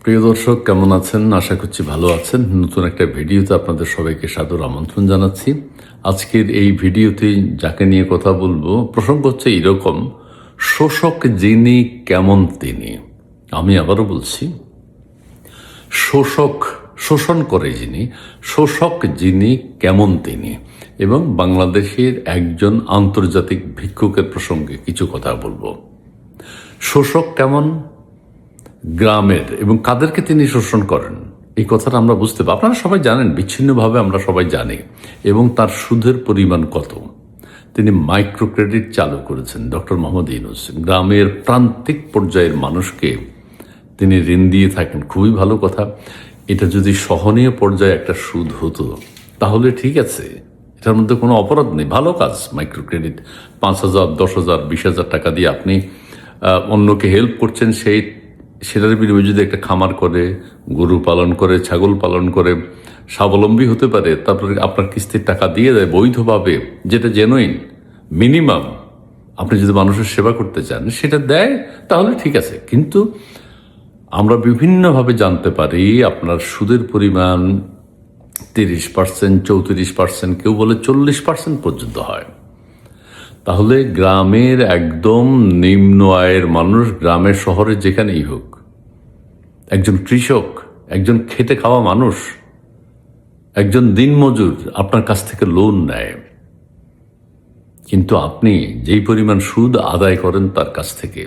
প্রিয় দর্শক, কেমন আছেন? আশা করছি ভালো আছেন। নতুন একটা ভিডিওতে আপনাদের সবাইকে সাদর আমন্ত্রণ জানাচ্ছি। আজকের এই ভিডিওতে যাকে নিয়ে কথা বলবো, প্রসঙ্গ হচ্ছে এরকম: শোষক যিনি কেমন তিনি। আমি আবারও বলছি, শোষণ করে যিনি, শোষক যিনি কেমন তিনি, এবং বাংলাদেশের একজন আন্তর্জাতিক ভিক্ষুকের প্রসঙ্গে কিছু কথা বলবো। শোষক কেমন, গ্রামের, এবং কাদেরকে তিনি শোষণ করেন, এই কথাটা আমরা বুঝতে পারি। আপনারা সবাই জানেন, বিচ্ছিন্নভাবে আমরা সবাই জানি, এবং তার সুদের পরিমাণ কত। তিনি মাইক্রো ক্রেডিট চালু করেছেন ডক্টর মোহাম্মদ ইউনূস। গ্রামের প্রান্তিক পর্যায়ের মানুষকে তিনি ঋণ দিয়ে থাকেন, খুবই ভালো কথা। এটা যদি সহনীয় পর্যায়ে একটা সুদ হতো তাহলে ঠিক আছে, এটার মধ্যে কোনো অপরাধ নেই, ভালো কাজ। মাইক্রো ক্রেডিট 5,000, 10,000, 20,000 টাকা দিয়ে আপনি অন্যকে হেল্প করছেন, সেটার বিনিময়ে যদি একটা খামার করে, গরু পালন করে, ছাগল পালন করে স্বাবলম্বী হতে পারে, তারপরে আপনার কিস্তির টাকা দিয়ে দেয় বৈধভাবে, যেটা জেনুইন মিনিমাম, আপনি যদি মানুষের সেবা করতে চান সেটা দেয়, তাহলে ঠিক আছে। কিন্তু আমরা বিভিন্নভাবে জানতে পারি আপনার সুদের পরিমাণ 30%, 34%, কেউ বলে 40% পর্যন্ত হয়। তাহলে গ্রামের একদম নিম্ন আয়ের মানুষ, গ্রামের শহরে যেখানেই হোক, একজন কৃষক, একজন খেটে খাওয়া মানুষ, একজন দিনমজুর আপনার কাছ থেকে লোন নেয়, কিন্তু আপনি যেই পরিমাণ সুদ আদায় করেন তার কাছ থেকে,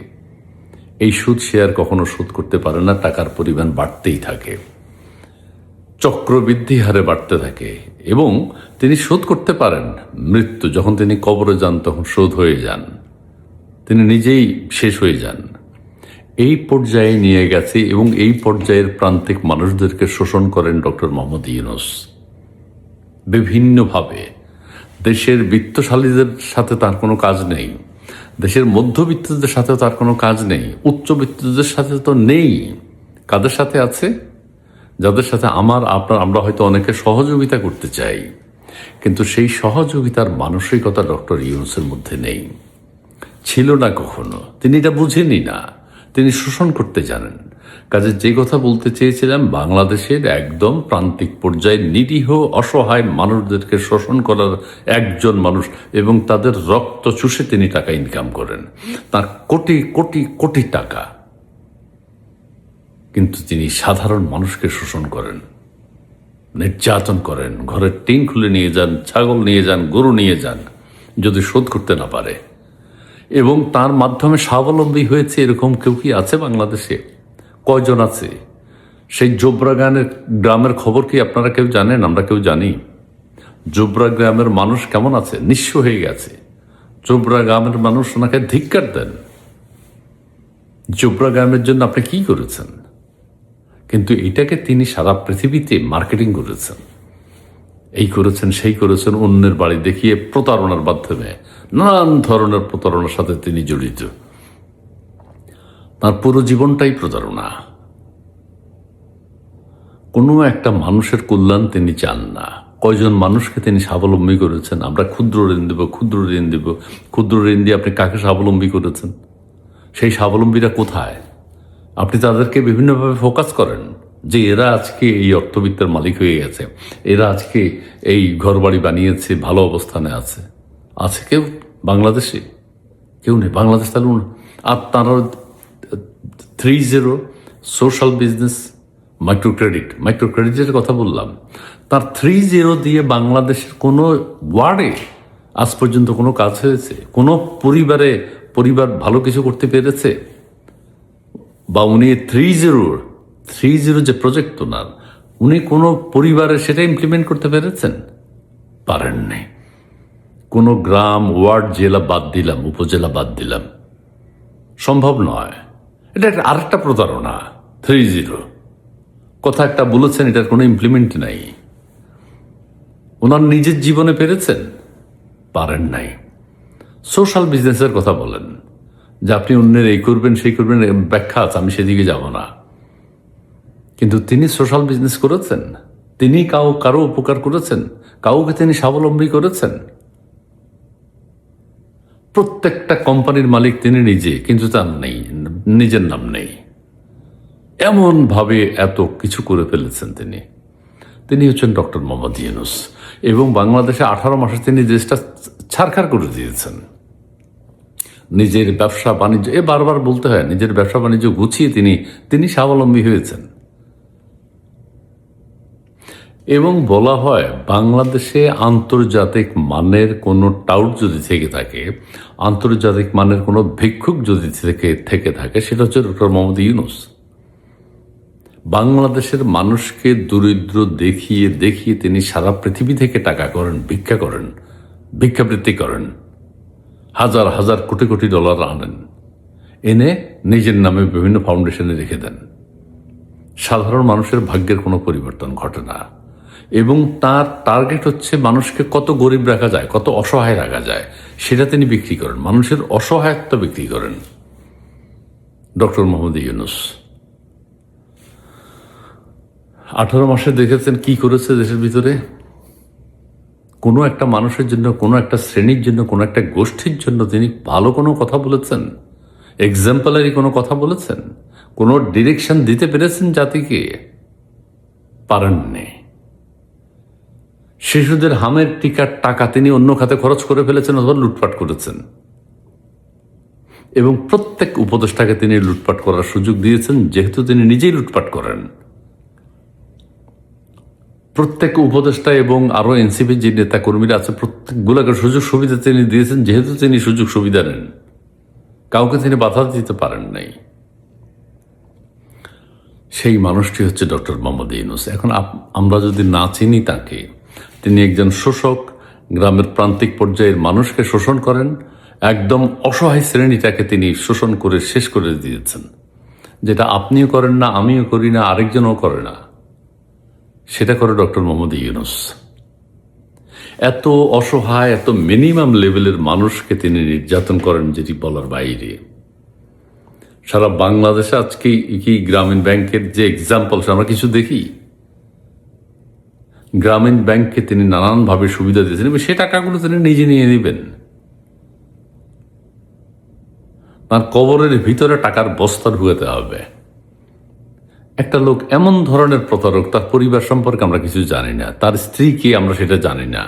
এই সুদ সে আর কখনো শোধ করতে পারে না। টাকার পরিমাণ বাড়তেই থাকে, চক্রবৃদ্ধি হারে বাড়তে থাকে, এবং তিনি শোধ করতে পারেন। মৃত্যু, যখন তিনি কবরে যান তখন শোধ হয়ে যান, তিনি নিজেই শেষ হয়ে যান। এই পর্যায়ে নিয়ে গেছে, এবং এই পর্যায়ের প্রান্তিক মানুষদেরকে শোষণ করেন ডক্টর মোহাম্মদ ইউনূস বিভিন্নভাবে। দেশের বিত্তশালীদের সাথে তার কোনো কাজ নেই, দেশের মধ্যবিত্তদের সাথে তার কোনো কাজ নেই, উচ্চবিত্তদের সাথে তো নেই। কাদের সাথে আছে? যাদের সাথে আমরা হয়তো অনেকে সহযোগিতা করতে চাই, কিন্তু সেই সহযোগিতার মানসিকতা ডক্টর ইউনূসের মধ্যে নেই, ছিল না কখনো। তিনি এটা বুঝেনি না, তিনি শোষণ করতে জানেন। কাজে যে কথা বলতে চেয়েছিলাম, বাংলাদেশের একদম প্রান্তিক পর্যায়ে নিরীহ অসহায় মানুষদেরকে শোষণ করার একজন মানুষ, এবং তাদের রক্ত চুষে তিনি টাকা ইনকাম করেন, তার কোটি কোটি কোটি টাকা। কিন্তু তিনি সাধারণ মানুষকে শোষণ করেন, নির্যাতন করেন, ঘরের টিন খুলে নিয়ে যান, ছাগল নিয়ে যান, গরু নিয়ে যান, যদি শোধ করতে না পারে। এবং তার মাধ্যমে স্বাবলম্বী হয়েছে এরকম কেউ কি আছে বাংলাদেশে? কয়জন আছে? সেই জোবরা গ্রামের খবর কি আপনারা কেউ জানেন? আমরা কেউ জানি? জোবরা গ্রামের মানুষ কেমন আছে? নিঃস্ব হয়ে গেছে। জোবরা গ্রামের মানুষ ওনাকে ধিক্কার দেন। জোবরা গ্রামের জন্য আপনি কি করেছেন? কিন্তু এটাকে তিনি সারা পৃথিবীতে মার্কেটিং করেছেন, এই করেছেন, সেই করেছেন, অন্যের বাড়ি দেখিয়ে প্রতারণার মাধ্যমে নানান ধরনের প্রতারণার সাথে তিনি জড়িত। তার পুরো জীবনটাই প্রতারণা। কোনো একটা মানুষের কল্যাণ তিনি চান না। কয়জন মানুষকে তিনি স্বাবলম্বী করেছেন? আমরা ক্ষুদ্র ঋণ দেব, ক্ষুদ্র ঋণ দেব। ক্ষুদ্র ঋণ দিয়ে আপনি কাকে স্বাবলম্বী করেছেন? সেই স্বাবলম্বীরা কোথায়? আপনি তাদেরকে বিভিন্নভাবে ফোকাস করেন যে এরা আজকে এই অর্থবিত্তের মালিক হয়ে গেছে, এরা আজকে এই ঘরবাড়ি বানিয়েছে, ভালো অবস্থানে আছে। আছে কেউ বাংলাদেশে? কেউ নেই। বাংলাদেশ তাহলে আর তারা 3-0 সোশ্যাল বিজনেস, মাইক্রো ক্রেডিটের কথা বললাম। তার 3-0 দিয়ে বাংলাদেশের কোনো ওয়ার্ডে আজ পর্যন্ত কোনো কাজ হয়েছে? কোনো পরিবার ভালো কিছু করতে পেরেছে? বা উনি 3-0 যে প্রজেক্ট ওনার, উনি কোনো পরিবারে সেটা ইমপ্লিমেন্ট করতে পেরেছেন? পারেননি। কোনো গ্রাম, ওয়ার্ড, জেলা বাদ দিলাম, উপজেলা বাদ দিলাম, সম্ভব নয়। এটা আরেকটা প্রতারণা। 3-0 কথা একটা বলেছেন, এটার কোনো ইমপ্লিমেন্ট নাই। ওনার নিজের জীবনে পেরেছেন? পারেন নাই। সোশ্যাল বিজনেসের কথা বলেন যে আপনি অন্যের এই করবেন, সেই করবেন, ব্যাখ্যা আছে, আমি সেদিকে যাব না। কিন্তু তিনি সোশ্যাল বিজনেস করেছেন? তিনি কারো উপকার করেছেন? কাউকে তিনি স্বাবলম্বী করেছেন? প্রত্যেকটা কোম্পানির মালিক তিনি নিজে, কিন্তু তার নেই, নিজের নাম নেই। এমনভাবে এত কিছু করে ফেলেছেন তিনি হচ্ছেন ডক্টর মোহাম্মদ ইউনূস। এবং বাংলাদেশে 18 মাসে তিনি দেশটা ছারখার করে দিয়েছেন। নিজের ব্যবসা বাণিজ্য, বারবার বলতে হয়, নিজের ব্যবসা বাণিজ্য গুছিয়ে তিনি স্বাবলম্বী হয়েছেন। এবং বলা হয় বাংলাদেশে আন্তর্জাতিক মানের কোনো টাউট যদি থেকে থাকে, আন্তর্জাতিক মানের কোনো ভিক্ষুক যদি থেকে থাকে, সেটা হচ্ছে ডক্টর মোহাম্মদ ইউনূস। বাংলাদেশের মানুষকে দরিদ্র দেখিয়ে দেখিয়ে তিনি সারা পৃথিবী থেকে টাকা করেন, ভিক্ষাবৃত্তি করেন, হাজার হাজার কোটি কোটি ডলার আনেন, এনে নিজের নামে বিভিন্ন ফাউন্ডেশনে রেখে দেন। সাধারণ মানুষের ভাগ্যের কোনো পরিবর্তন ঘটে না। এবং তার টার্গেট হচ্ছে মানুষকে কত গরিব রাখা যায়, কত অসহায় রাখা যায়, সেটা তিনি বিক্রি করেন, মানুষের অসহায়ত্ব বিক্রি করেন ডক্টর মোহাম্মদ ইউনূস। 18 মাসে দেখেছেন কি করেছে দেশের ভিতরে। কোনো একটা মানুষের জন্য, কোনো একটা শ্রেণীর জন্য, কোনো একটা গোষ্ঠীর জন্য তিনি ভালো কোনো কথা বলেছেন, এক্সাম্পলারি কোনো কথা বলেছেন, কোনো ডিরেকশন দিতে পেরেছেন জাতিকে? পারেননি। শিশুদের হামের টিকার টাকা তিনি অন্য খাতে খরচ করে ফেলেছেন অথবা লুটপাট করেছেন। এবং প্রত্যেক উপদেষ্টাকে তিনি লুটপাট করার সুযোগ দিয়েছেন, যেহেতু তিনি নিজেই লুটপাট করেন। প্রত্যেক উপদেষ্টা এবং আরো এনসিপি যে নেতা কর্মীরা আছে, প্রত্যেকগুলোকে সুযোগ সুবিধা তিনি দিয়েছেন, যেহেতু তিনি সুযোগ সুবিধা নেন। কাউকে তিনি বাধা দিতে পারেন নাই। সেই মানুষটি হচ্ছে ডক্টর মোহাম্মদ ইউনূস। এখন আমরা যদি না চিনি তাকে, তিনি একজন শোষক, গ্রামের প্রান্তিক পর্যায়ের মানুষকে শোষণ করেন, একদম অসহায় শ্রেণীটাকে তিনি শোষণ করে শেষ করে দিয়েছেন। যেটা আপনিও করেন না, আমিও করি না, আরেকজনও করে না, সেটা করে ডক্টর মোহাম্মদ ইউনূস। এত অসহায়, এত মিনিমাম লেভেলের মানুষকে তিনি নির্যাতন করেন যেটি বলার বাইরে। সারা বাংলাদেশে আজকে কি গ্রামীণ ব্যাংকের যে এক্সাম্পল আমরা কিছু দেখি, গ্রামীণ ব্যাংককে তিনি নানানভাবে সুবিধা দিয়েছেন এবং সে টাকাগুলো তিনি নিজে নিয়ে নেবেন। তার কবরের ভিতরে টাকার বস্তা ঢুকাতে হবে। একটা লোক এমন ধরনের প্রতারক, তার পরিবার সম্পর্কে আমরা কিছু জানি না, তার স্ত্রী কে আমরা সেটা জানি না,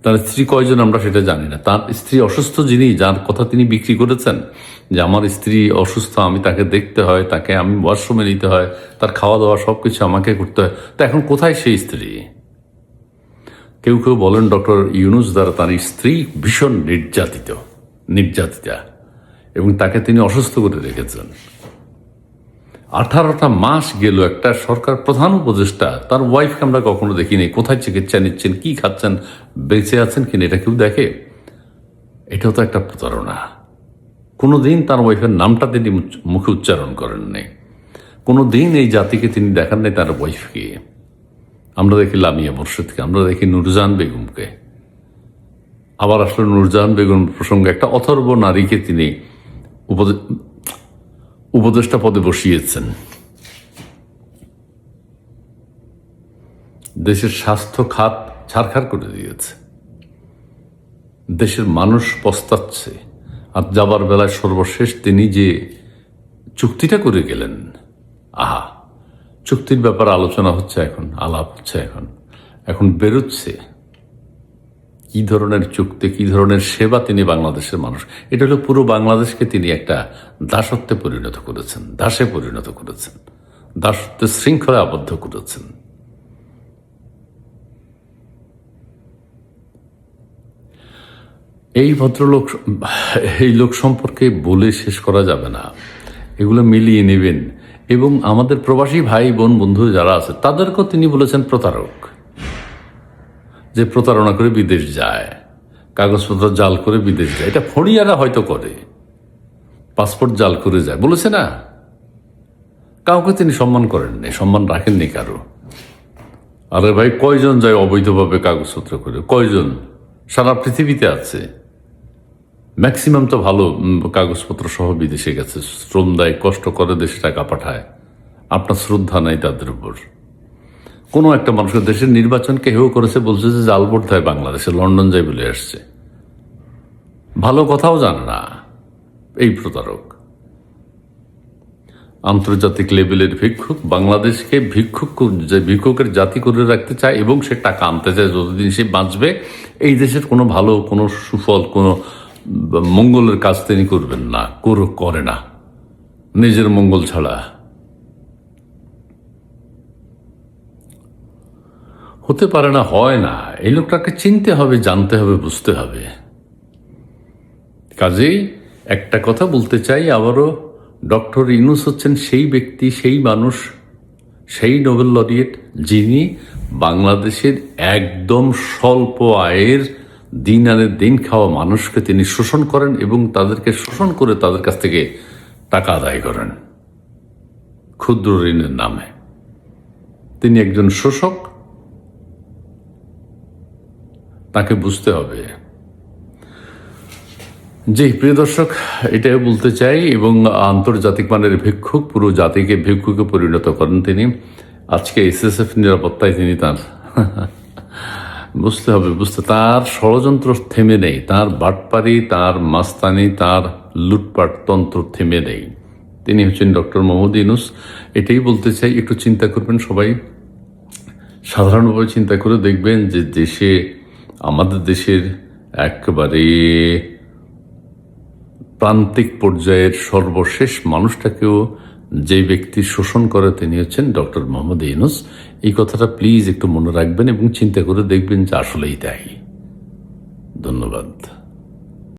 তার স্ত্রী কয়জন আমরা সেটা জানি না, তার স্ত্রী অসুস্থ, যিনি যার কথা তিনি বিক্রি করেছেন যে আমার স্ত্রী অসুস্থ, আমি তাকে দেখতে হয়, তাকে আমি ওয়াশরুমে নিতে হয়, তার খাওয়া দাওয়া সবকিছু আমাকে করতে হয়, তা এখন কোথায় সেই স্ত্রী? কেউ কেউ বলেন ডক্টর ইউনূস দ্বারা তার স্ত্রী ভীষণ নির্যাতিতা এবং তাকে তিনি অসুস্থ করে রেখেছেন। 18টা মাস গেল, একটা সরকার প্রধান উপদেষ্টা তার ওয়াইফকে আমরা কখনো দেখিনি, কোথায় চিকিৎসা নিচ্ছেন, কি খাচ্ছেন, বেঁচে আছেন কিনা, এটা কেউ দেখে? এটাও তো একটা প্রতারণা। কোনোদিন তার ওয়াইফের নামটা তিনি মুখে উচ্চারণ করেন নাই, কোনোদিন এই জাতিকে তিনি দেখান নাই তার ওয়াইফকে। আমরা দেখি লামিয়া মোর্শেদকে, আমরা দেখি নূরজাহান বেগমকে, আবার আসলে নূরজাহান বেগম প্রসঙ্গে একটা অথর্ব নারীকে তিনি উপদেষ্টা পদে বসিয়েছেন। দেশের স্বাস্থ্য খাত ছারখার করে দিয়েছে, দেশের মানুষ পস্তাচ্ছে। আর যাবার বেলায় সর্বশেষ তিনি যে চুক্তিটা করে গেলেন, চুক্তির ব্যাপারে আলোচনা হচ্ছে, এখন আলাপ হচ্ছে, এখন বেরোচ্ছে কি ধরনের চুক্তি, কি ধরনের সেবা তিনি বাংলাদেশের মানুষ, এটা হলো পুরো বাংলাদেশকে তিনি একটা দাসত্বে পরিণত করেছেন, দাসে পরিণত করেছেন, দাসত্বের শৃঙ্খলা আবদ্ধ করেছেন। এই ভদ্রলোক, এই লোক সম্পর্কে বলে শেষ করা যাবে না, এগুলো মিলিয়ে নেবেন। এবং আমাদের প্রবাসী ভাই বোন বন্ধু যারা আছে তাদেরকেও তিনি বলেছেন প্রতারক, যে প্রতারণা করে বিদেশ যায়, কাগজপত্র জাল করে বিদেশ যায়। এটা ফড়িয়ারা হয়তো করে, পাসপোর্ট জাল করে যায়, বলেছে না? কাউকে তিনি সম্মান করেননি, সম্মান রাখেননি কারো। আরে ভাই, কয়জন যায় অবৈধভাবে কাগজপত্র করে? কয়জন সারা পৃথিবীতে আছে? ম্যাক্সিমাম তো ভালো কাগজপত্র সহ বিদেশে গেছে, শ্রম দেয়, কষ্ট করে, দেশে টাকা পাঠায়। আপনার শ্রদ্ধা নাই তাদের উপর। কোনো একটা মানুষের দেশের নির্বাচনকে হেও করেছে, বলছে যে জাল ভোট দেয় বাংলাদেশে, লন্ডন যাই বলে আসছে, ভালো কথাও জানে না এই প্রতারক। আন্তর্জাতিক লেভেলের ভিক্ষুক, বাংলাদেশকে ভিক্ষুকের জাতি করে রাখতে চায় এবং সে টাকা আনতে চায় যতদিন সে বাঁচবে। এই দেশের কোনো ভালো, কোনো সুফল, কোনো মঙ্গলের কাজ তিনি করবেন না, করে না নিজের মঙ্গল ছাড়া। হতে পারে না, হয় না। এই লোকটাকে চিনতে হবে, জানতে হবে, বুঝতে হবে। কাজেই একটা কথা বলতে চাই আবারও, ডক্টর ইউনূস হচ্ছেন সেই ব্যক্তি, সেই মানুষ, সেই নোবেল লরিয়েট যিনি বাংলাদেশের একদম স্বল্প আয়ের দিন আনে দিন খাওয়া মানুষকে তিনি শোষণ করেন এবং তাদেরকে শোষণ করে তাদের কাছ থেকে টাকা আদায় করেন ক্ষুদ্র ঋণের নামে। তিনি একজন শোষক, তাকে বুঝতে হবে। জি প্রিয় দর্শক, এটাই বলতে চাই। এবং আন্তর্জাতিক মানের ভিক্ষুক, পুরো জাতিকে ভিক্ষুকে পরিণত করেন তিনি। আজকে SSF নিরাপত্তায় তিনি তার বুঝতে হবে, তার ষড়যন্ত্র থেমে নেই, তার বাটপারি, তার মাস্তানি, তার লুটপাট তন্ত্র থেমে নেই। তিনি হচ্ছেন ডক্টর মোহাম্মদ ইউনূস। এটাই বলতে চাই, একটু চিন্তা করবেন সবাই, সাধারণভাবে চিন্তা করে দেখবেন যে দেশে, আমাদের দেশের একেবারে প্রান্তিক পর্যায়ের সর্বশেষ মানুষটাকেও যে ব্যক্তি শোষণ করে তিনি হচ্ছেন ডক্টর মোহাম্মদ ইউনূস। এই কথাটা প্লিজ একটু মনে রাখবেন এবং চিন্তা করে দেখবেন যে আসলেই তাই। ধন্যবাদ।